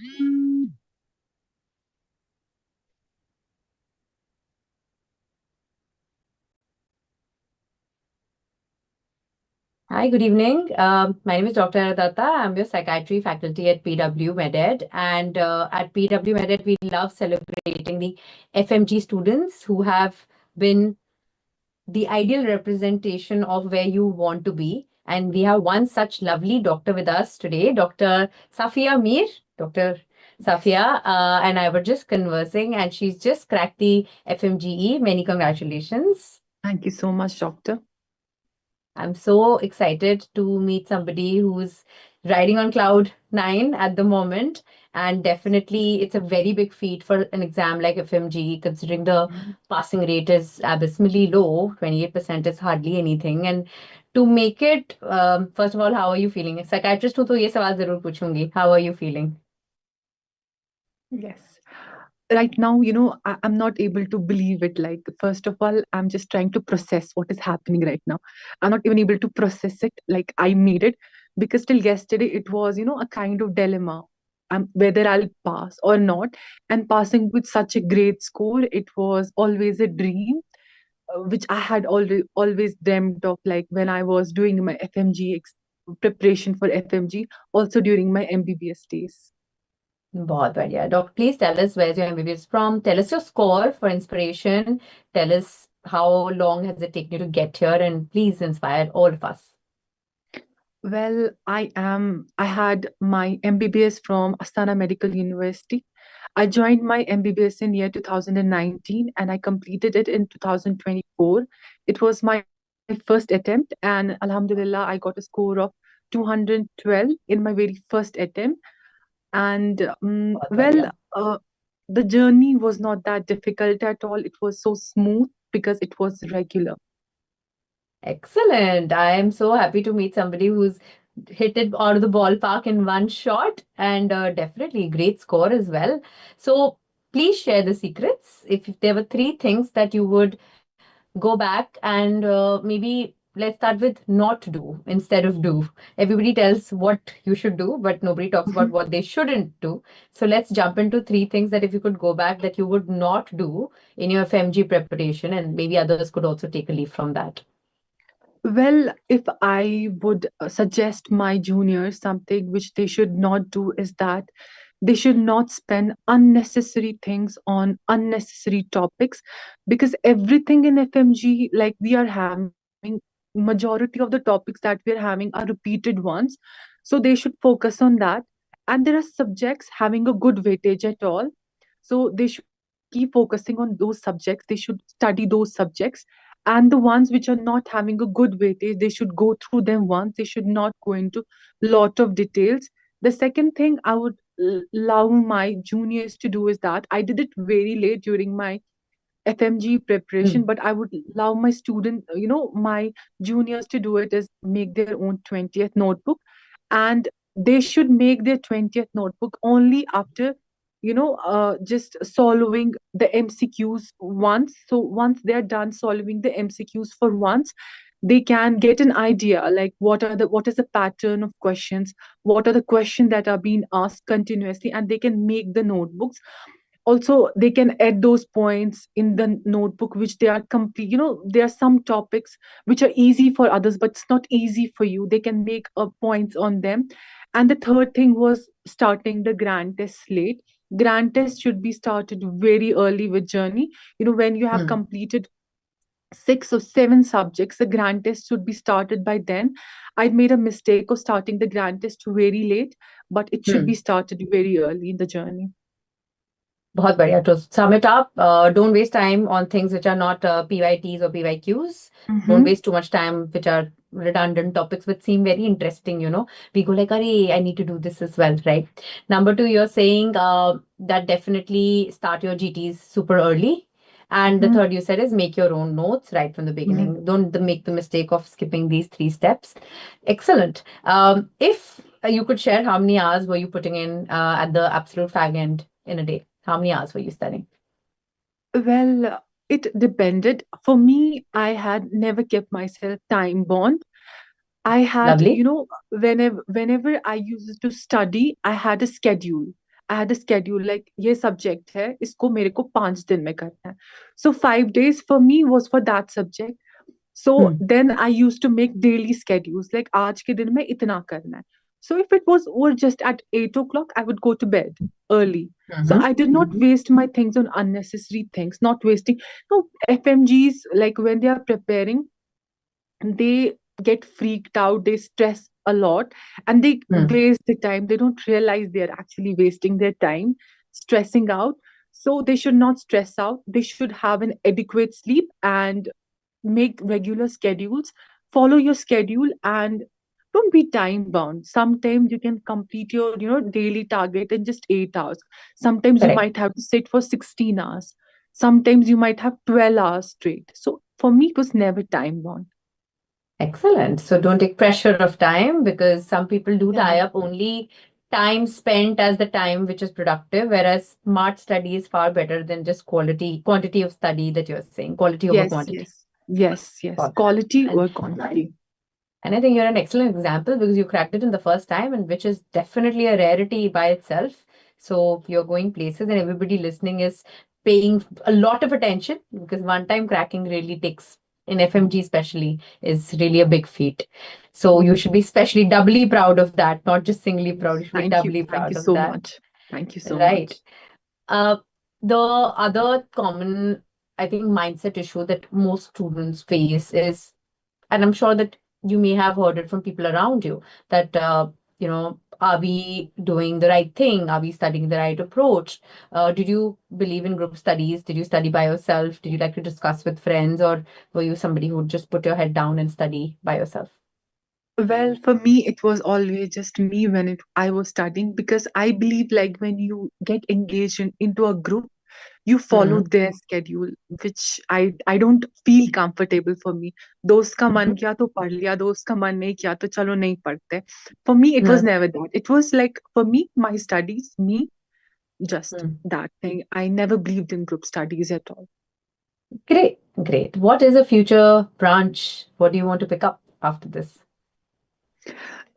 Hi, good evening. My name is Dr. Datta. I'm your psychiatry faculty at PW MedEd. And at PW MedEd, we love celebrating the FMG students who have been the ideal representation of where you want to be. And we have one such lovely doctor with us today, Dr. Safiya Mir. Dr. Safiya and I were just conversing, and she's just cracked the FMGE. Many congratulations. Thank you so much, doctor. I'm so excited to meet somebody who's riding on cloud nine at the moment. And definitely, it's a very big feat for an exam like FMG, considering the passing rate is abysmally low. 28% is hardly anything. And to make it, first of all, how are you feeling? Psychiatrist हूँ तो ये सवाल जरूर पूछूंगी. How are you feeling? Yes. Right now, I'm not able to believe it. Like, first of all, I'm just trying to process what is happening right now. I'm not even able to process it. Like, I made it because till yesterday, it was, a kind of dilemma. Whether I'll pass or not. And passing with such a great score, it was always a dream, which I had always dreamt of, like when I was doing my FMG preparation for FMG, also during my MBBS days. बहुत बढ़िया. Doc, please tell us where's your MBBS from. Tell us your score for inspiration. Tell us how long has it taken you to get here, and please inspire all of us. Well, I had my MBBS from Astana Medical University. I joined my MBBS in year 2019 and I completed it in 2024. It was my first attempt, and Alhamdulillah, I got a score of 212 in my very first attempt. And बहुत बढ़िया. the journey was not that difficult at all. It was so smooth because it was regular. Excellent. I am so happy to meet somebody who's hit it out of the ballpark in one shot, and definitely great score as well. So please share the secrets. If there were three things that you would go back and maybe let's start with not do instead of do. Everybody tells what you should do, but nobody talks about what they shouldn't do. So let's jump into three things that if you could go back that you would not do in your FMG preparation, and maybe others could also take a leaf from that. Well, if I would suggest my juniors something which they should not do is that they should not spend unnecessary things on unnecessary topics, because everything in FMG, like we are having, majority of the topics that we are having are repeated ones. So they should focus on that. And there are subjects having a good weightage at all. So they should keep focusing on those subjects. They should study those subjects, and the ones which are not having a good weightage, they should go through them once. They should not go into lot of details. The second thing I would allow my juniors to do is that I did it very late during my FMG preparation, Hmm. but I would allow my student, my juniors to do it is make their own 20th notebook. And they should make their 20th notebook only after, just solving the MCQs once. So once they're done solving the MCQs for once, they can get an idea like what is the pattern of questions, what are the questions that are being asked continuously, and they can make the notebooks. Also they can add those points in the notebook which they are complete. There are some topics which are easy for others but it's not easy for you. They can make points on them. And the third thing was starting the grand test slate. Grand test should be started very early with journey. When you have Hmm. completed 6 or 7 subjects, the grand test should be started by then. I made a mistake of starting the grand test very late, but it should be Hmm. started very early in the journey. बहुत बढ़िया. To sum it up, don't waste time on things which are not PYTs or PYQs. Don't Mm-hmm. waste too much time which are redundant topics which seem very interesting. We go like, "Arey, I need to do this as well," right? Number two, you're saying that definitely start your GTs super early. And the Mm-hmm. third you said is make your own notes right from the Mm-hmm. beginning. Don't make the mistake of skipping these three steps. Excellent. If you could share how many hours were you putting in at the absolute fag end in a day? How many hours were you studying? Well, it depended. For me, I had never kept myself time bound. I had, Lovely. whenever I used to study, I had a schedule. I had a schedule like ये subject है इसको मेरे को 5 दिन में करना है. So 5 days for me was for that subject. So Hmm. then I used to make daily schedules like आज के दिन में इतना करना है. So if it was or just at 8 o'clock, I would go to bed early. So Mm-hmm. I did not waste my things on unnecessary things, not wasting. No, FMGs, like when they are preparing, they get freaked out, they stress a lot, and they Hmm. waste the time. They don't realize they're actually wasting their time stressing out. So they should not stress out. They should have an adequate sleep and make regular schedules. Follow your schedule and don't be time bound. Sometimes you can complete your daily target in just 8 hours. Sometimes you Correct. might have to sit for 16 hours. Sometimes you might have 12 hours straight. So for me it was never time bound. Excellent. So don't take pressure of time, because some people do Yeah. tie up only time spent as the time which is productive, whereas smart study is far better than just quantity of study that you're saying, quality over Yes, quantity. yes. Yes. Got that. Quality And or quantity. and I think you're an excellent example because you cracked it in the first time, and which is definitely a rarity by itself. So you're going places, and everybody listening is paying a lot of attention, because one time cracking really takes, in FMG especially, is really a big feat. So you should be especially doubly proud of that, not just singly proud. You should be Thank you. doubly Thank you proud of so that. much. Thank you so Right. much. Uh, the other common, I think, mindset issue that most students face is, and I'm sure that you may have heard it from people around you, that are we doing the right thing? Are we studying the right approach? Did you believe in group studies? Did you study by yourself? Did you like to discuss with friends, or were you somebody who would just put your head down and study by yourself? Well, for me, it was always just me when I was studying because I believe like when you get engaged into a group, you follow Hmm. their schedule, which I don't feel comfortable for me. दोस्त का मन Hmm. किया तो पढ़ लिया, दोस्त का मन नहीं किया तो चलो नहीं पढ़ते. For me, it was Hmm. never that. It was like for me, my studies, me, just Hmm. that thing. I never believed in group studies at all. Great, great. What is a future branch? What do you want to pick up after this?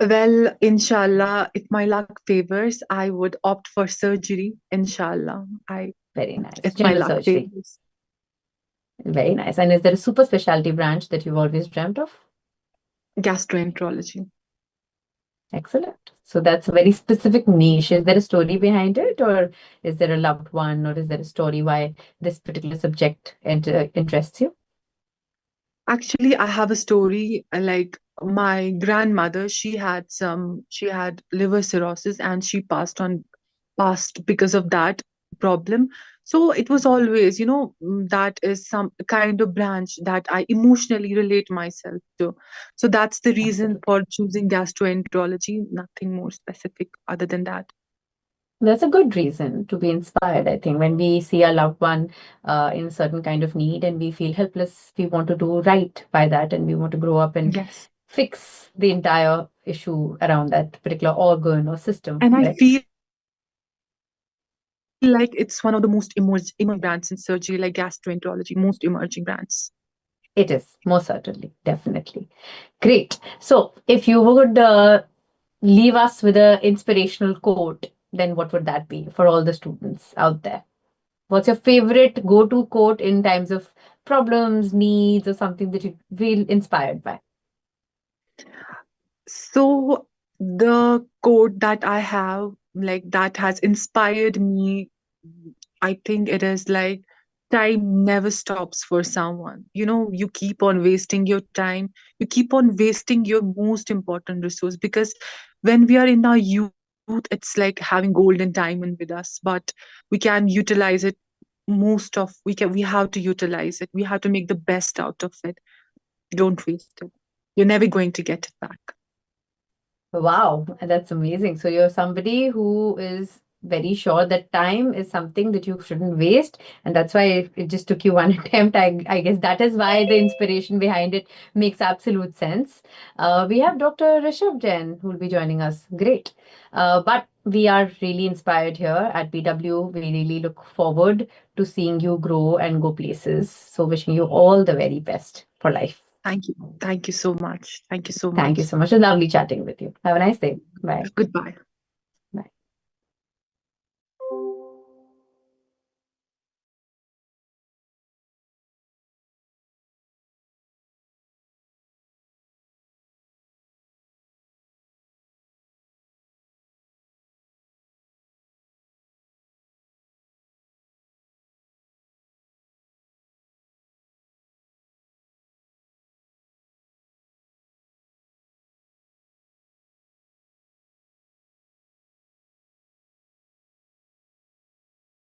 Well, inshallah, if my luck favors, I would opt for surgery. Inshallah, I Very nice. if my General luck surgery. favors. Very nice. And is there a super specialty branch that you've always dreamt of? Gastroenterology. Excellent. So that's a very specific niche. Is there a story behind it, or is there a loved one, or is there a story why this particular subject interests you? Actually, I have a story. Like my grandmother, she had liver cirrhosis and she passed because of that problem. So it was always, that is some kind of branch that I emotionally relate myself to. So that's the reason Absolutely. for choosing gastroenterology, nothing more specific other than that. That's a good reason to be inspired. I think when we see a loved one in a certain kind of need and we feel helpless, we want to do right by that, and we want to grow up and Yes. fix the entire issue around that particular organ or system, And I correct? feel like it's one of the most emerging brands in surgery, like gastroenterology, most emerging brands. It is, most certainly, definitely. Great. So if you would leave us with an inspirational quote, then what would that be for all the students out there? What's your favorite go-to quote in times of problems, needs, or something that you feel inspired by? So the quote that I have, like that has inspired me, I think it is like time never stops for someone. You keep on wasting your time, you keep on wasting your most important resource because when we are in our youth, it's like having golden diamond with us, but we can utilize it we have to utilize it. We have to make the best out of it. Don't waste it. You're never going to get it back. Wow, that's amazing. So you're somebody who is very sure that time is something that you shouldn't waste, and that's why it just took you one attempt. I guess that is why the inspiration behind it makes absolute sense. We have Dr. Rishabh Jain who will be joining us. Great. But we are really inspired here at BW. We really look forward to seeing you grow and go places. So wishing you all the very best for life. Thank you. Thank you so much. Thank you so Thank you much. so much. It was lovely chatting with you. Have a nice day. Bye. Goodbye.